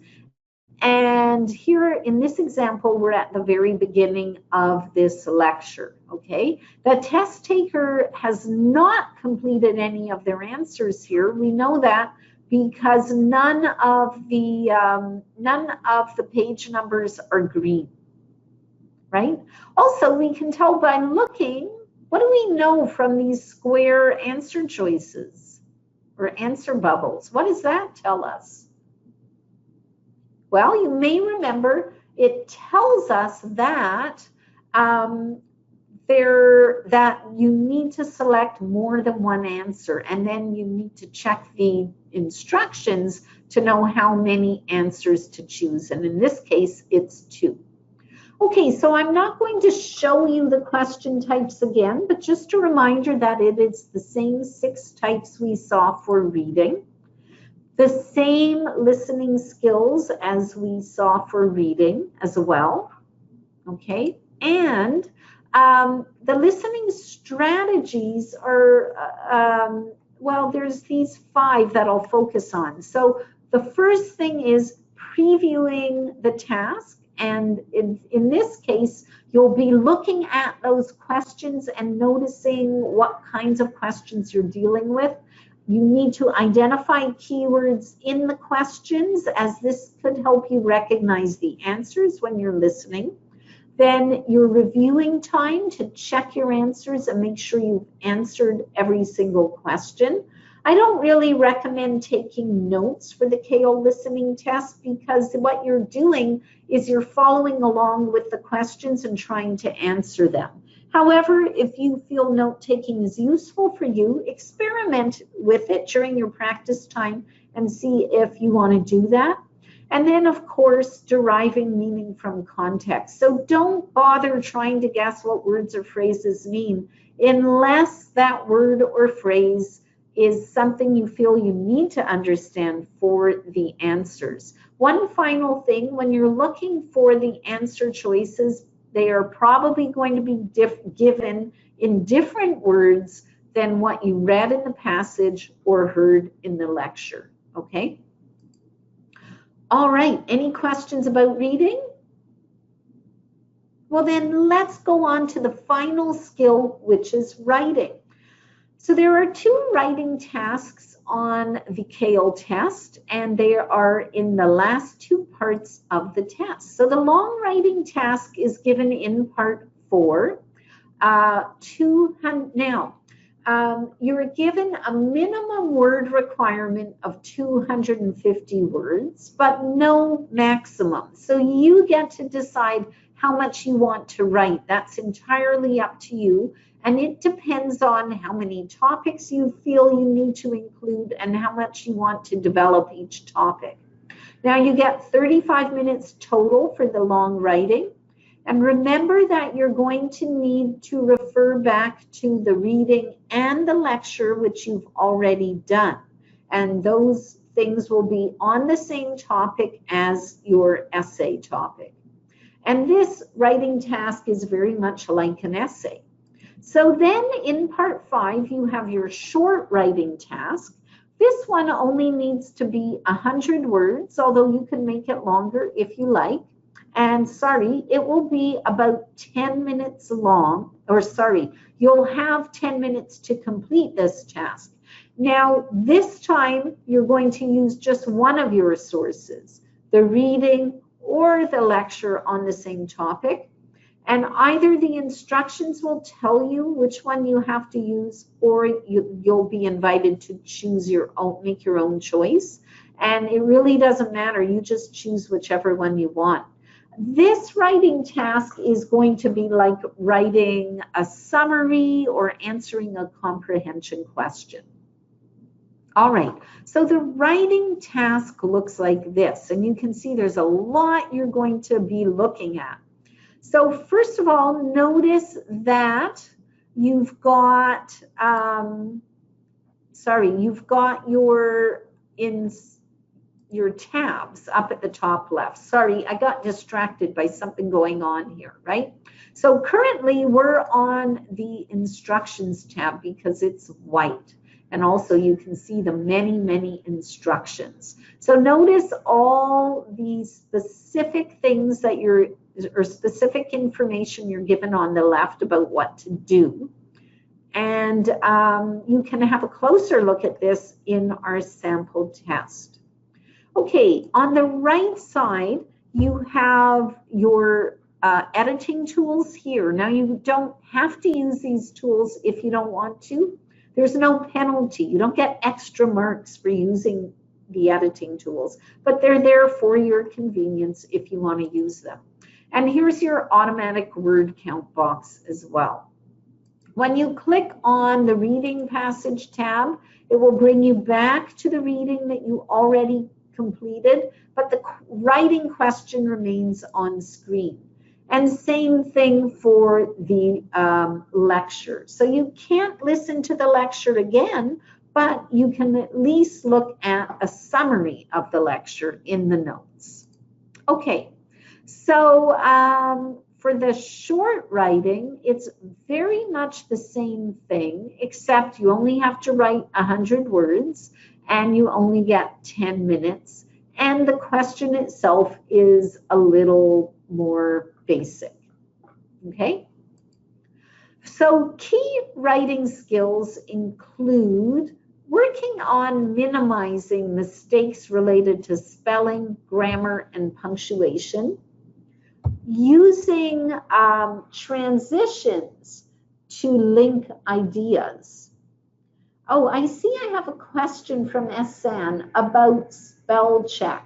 And here in this example, we're at the very beginning of this lecture, okay? The test taker has not completed any of their answers here. We know that because none of the page numbers are green, right? Also, we can tell by looking. What do we know from these square answer choices or answer bubbles? What does that tell us? Well, you may remember it tells us that that you need to select more than one answer, and then you need to check the instructions to know how many answers to choose. And in this case, it's 2. Okay, so I'm not going to show you the question types again, but just a reminder that it is the same 6 types we saw for reading, the same listening skills as we saw for reading as well, okay? And the listening strategies are, well, there's these 5 that I'll focus on. So the first thing is previewing the task. And in this case, you'll be looking at those questions and noticing what kinds of questions you're dealing with. You need to identify keywords in the questions, as this could help you recognize the answers when you're listening. Then your reviewing time to check your answers and make sure you've answered every single question. I don't really recommend taking notes for the CAEL listening test, because what you're doing is you're following along with the questions and trying to answer them. However, if you feel note-taking is useful for you, experiment with it during your practice time and see if you want to do that. And then, of course, deriving meaning from context. So don't bother trying to guess what words or phrases mean unless that word or phrase is something you feel you need to understand for the answers. One final thing, when you're looking for the answer choices, they are probably going to be given in different words than what you read in the passage or heard in the lecture, okay? All right, any questions about reading? Well, then let's go on to the final skill, which is writing. So there are 2 writing tasks on the CAEL test, and they are in the last 2 parts of the test. So the long writing task is given in part 4. You're given a minimum word requirement of 250 words, but no maximum. So you get to decide how much you want to write. That's entirely up to you. And it depends on how many topics you feel you need to include and how much you want to develop each topic. Now you get 35 minutes total for the long writing. And remember that you're going to need to refer back to the reading and the lecture, which you've already done. And those things will be on the same topic as your essay topic. And this writing task is very much like an essay. So then in part 5, you have your short writing task. This one only needs to be 100 words, although you can make it longer if you like. And it will be about 10 minutes long, you'll have 10 minutes to complete this task. Now, this time, you're going to use just one of your sources, the reading or the lecture on the same topic. And either the instructions will tell you which one you have to use, or you'll be invited to choose make your own choice. And it really doesn't matter. You just choose whichever one you want. This writing task is going to be like writing a summary or answering a comprehension question. All right, so the writing task looks like this, and you can see there's a lot you're going to be looking at. So first of all, notice that you've got, your tabs up at the top left. Sorry, I got distracted by something going on here, right? So currently we're on the instructions tab because it's white. And also you can see the many, many instructions. So notice all the specific things that or specific information you're given on the left about what to do. And you can have a closer look at this in our sample test. Okay, on the right side, you have your editing tools here. Now, you don't have to use these tools if you don't want to. There's no penalty. You don't get extra marks for using the editing tools, but they're there for your convenience if you want to use them. And here's your automatic word count box as well. When you click on the reading passage tab, it will bring you back to the reading that you already completed, but the writing question remains on screen. And same thing for the lecture. So you can't listen to the lecture again, but you can at least look at a summary of the lecture in the notes. Okay, so for the short writing, it's very much the same thing, except you only have to write 100 words and you only get 10 minutes. And the question itself is a little more basic, okay? So key writing skills include working on minimizing mistakes related to spelling, grammar, and punctuation, using transitions to link ideas. Oh, I see I have a question from Esan about spell check.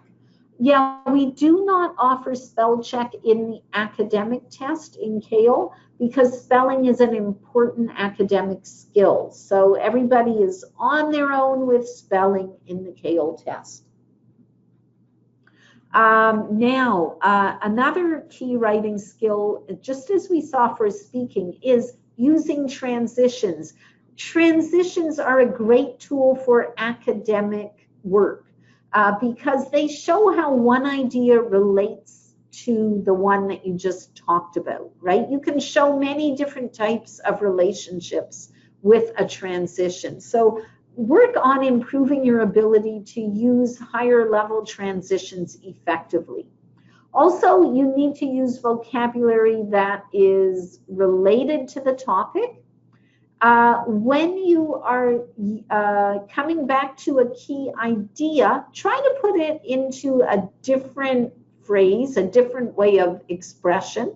Yeah, we do not offer spell check in the academic test in CAEL because spelling is an important academic skill. So everybody is on their own with spelling in the CAEL test. Another key writing skill, just as we saw for speaking, is using transitions. Transitions are a great tool for academic work because they show how one idea relates to the one that you just talked about, right? You can show many different types of relationships with a transition. So work on improving your ability to use higher level transitions effectively. Also, you need to use vocabulary that is related to the topic. When you are coming back to a key idea, try to put it into a different phrase, a different way of expression.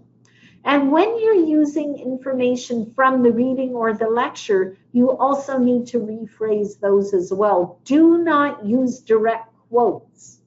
And when you're using information from the reading or the lecture, you also need to rephrase those as well. Do not use direct quotes.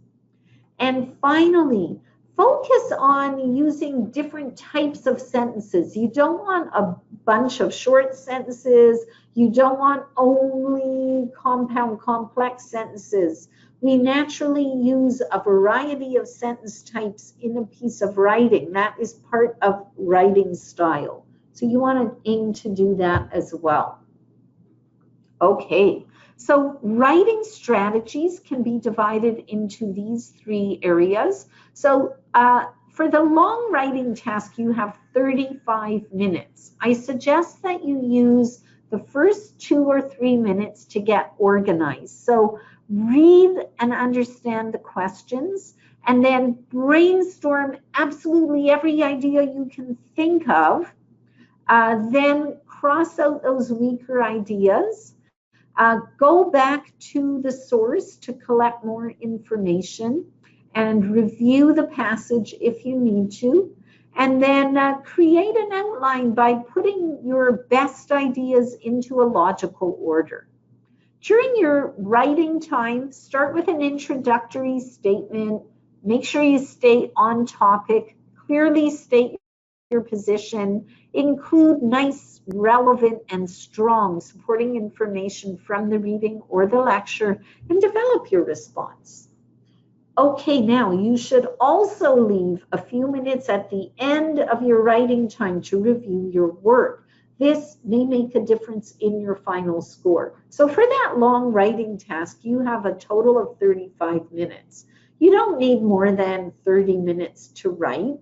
And finally, focus on using different types of sentences. You don't want a bunch of short sentences. You don't want only compound complex sentences. We naturally use a variety of sentence types in a piece of writing. That is part of writing style. So you want to aim to do that as well. Okay, so writing strategies can be divided into these three areas. So for the long writing task, you have 35 minutes. I suggest that you use the first 2 or 3 minutes to get organized. So read and understand the questions, and then brainstorm absolutely every idea you can think of. Then cross out those weaker ideas. Go back to the source to collect more information and review the passage if you need to. And then create an outline by putting your best ideas into a logical order. During your writing time, start with an introductory statement. Make sure you stay on topic, clearly state your position, include nice, relevant, and strong supporting information from the reading or the lecture, and develop your response. Okay, now you should also leave a few minutes at the end of your writing time to review your work. This may make a difference in your final score. So for that long writing task, you have a total of 35 minutes. You don't need more than 30 minutes to write.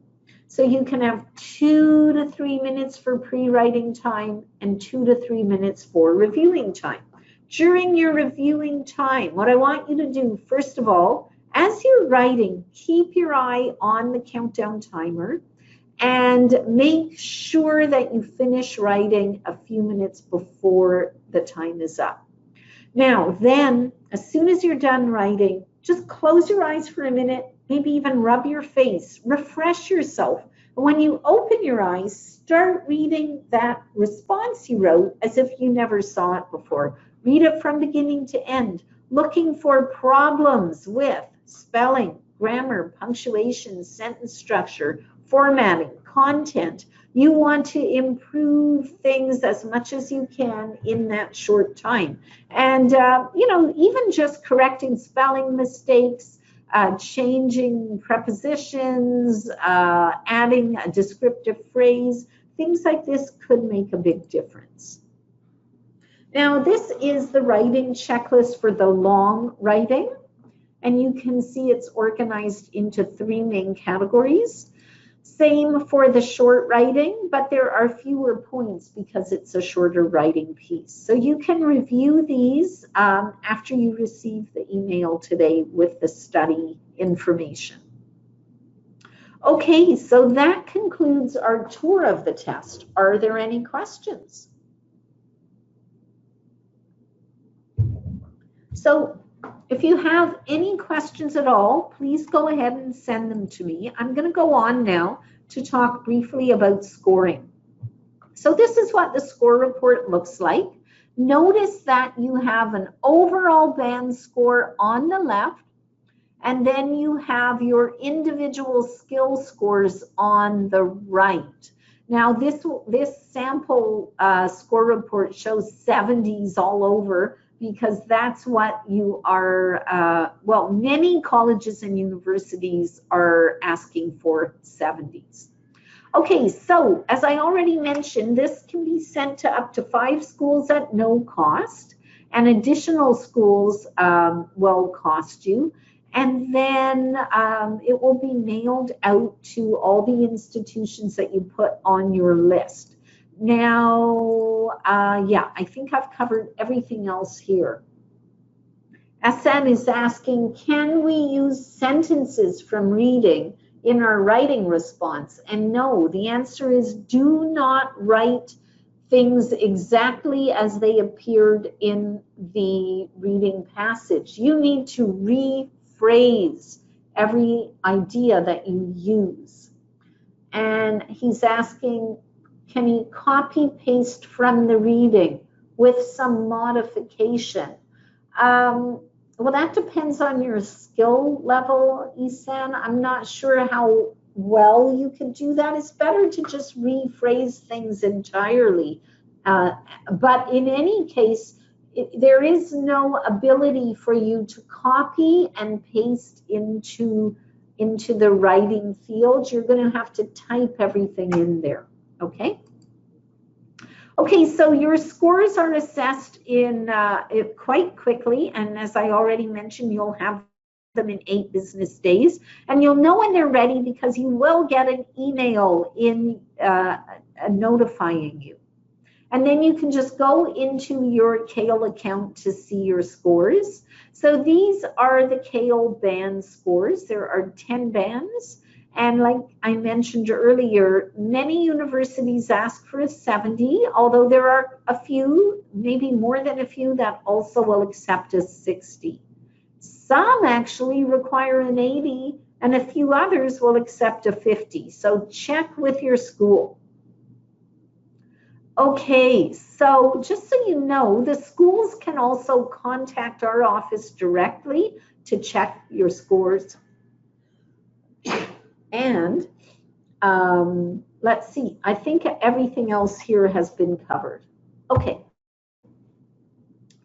So you can have 2 to 3 minutes for pre-writing time and 2 to 3 minutes for reviewing time. During your reviewing time, what I want you to do, first of all, as you're writing, keep your eye on the countdown timer and make sure that you finish writing a few minutes before the time is up. Now, then, as soon as you're done writing, just close your eyes for a minute, maybe even rub your face, refresh yourself. And when you open your eyes, start reading that response you wrote as if you never saw it before. Read it from beginning to end, looking for problems with spelling, grammar, punctuation, sentence structure, formatting, content. You want to improve things as much as you can in that short time. And, even just correcting spelling mistakes, changing prepositions, adding a descriptive phrase, things like this could make a big difference. Now, this is the writing checklist for the long writing. And you can see it's organized into 3 main categories. Same for the short writing, but there are fewer points because it's a shorter writing piece. So you can review these after you receive the email today with the study information. Okay, so that concludes our tour of the test. Are there any questions? So if you have any questions at all, please go ahead and send them to me. I'm going to go on now to talk briefly about scoring. So this is what the score report looks like. Notice that you have an overall band score on the left, and then you have your individual skill scores on the right. Now this sample score report shows 70s all over, because that's what you are, well, many colleges and universities are asking for 70s. Okay, so as I already mentioned, this can be sent to up to 5 schools at no cost, and additional schools will cost you. And then it will be mailed out to all the institutions that you put on your list. Now, yeah, I think I've covered everything else here. SM is asking, can we use sentences from reading in our writing response? And no, the answer is do not write things exactly as they appeared in the reading passage. You need to rephrase every idea that you use. And he's asking, can you copy paste from the reading with some modification? Well, that depends on your skill level, Isan. I'm not sure how well you can do that. It's better to just rephrase things entirely. But in any case, there is no ability for you to copy and paste into the writing field. You're going to have to type everything in there, okay? Okay, so your scores are assessed in quite quickly, and as I already mentioned, you'll have them in 8 business days, and you'll know when they're ready because you will get an email in notifying you. And then you can just go into your CAEL account to see your scores. So these are the CAEL band scores. There are 10 bands. And like I mentioned earlier, many universities ask for a 70, although there are a few, maybe more than a few, that also will accept a 60. Some actually require an 80, and a few others will accept a 50. So check with your school. Okay, so just so you know, the schools can also contact our office directly to check your scores. And let's see, I think everything else here has been covered. Okay,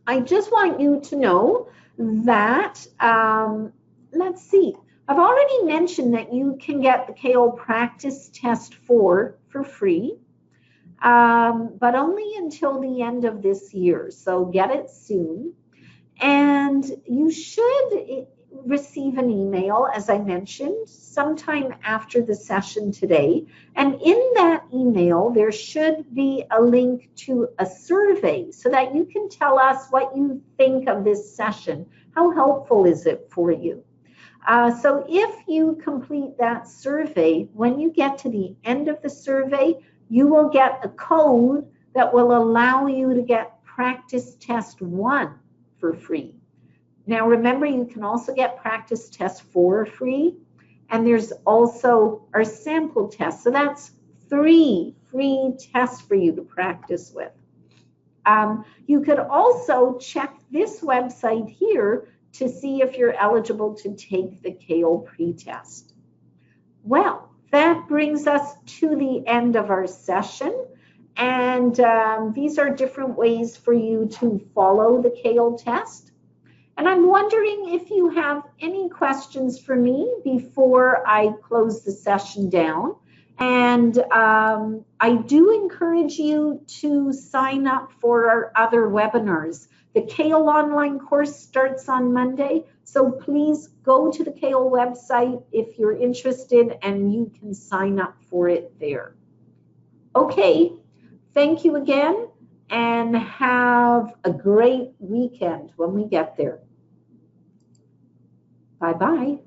I just want you to know that, let's see, I've already mentioned that you can get the CAEL Practice Test 4 for free, but only until the end of this year, so get it soon. And you should receive an email, as I mentioned, sometime after the session today. And in that email, there should be a link to a survey so that you can tell us what you think of this session. How helpful is it for you? So if you complete that survey, when you get to the end of the survey, you will get a code that will allow you to get Practice Test 1 for free. Now remember, you can also get Practice Test 4 free, and there's also our sample test. So that's 3 free tests for you to practice with. You could also check this website here to see if you're eligible to take the CAEL pretest. Well, that brings us to the end of our session. And these are different ways for you to follow the CAEL test. And I'm wondering if you have any questions for me before I close the session down. And I do encourage you to sign up for our other webinars. The CAEL online course starts on Monday, so please go to the CAEL website if you're interested, and you can sign up for it there. Okay, thank you again, and have a great weekend when we get there. Bye-bye.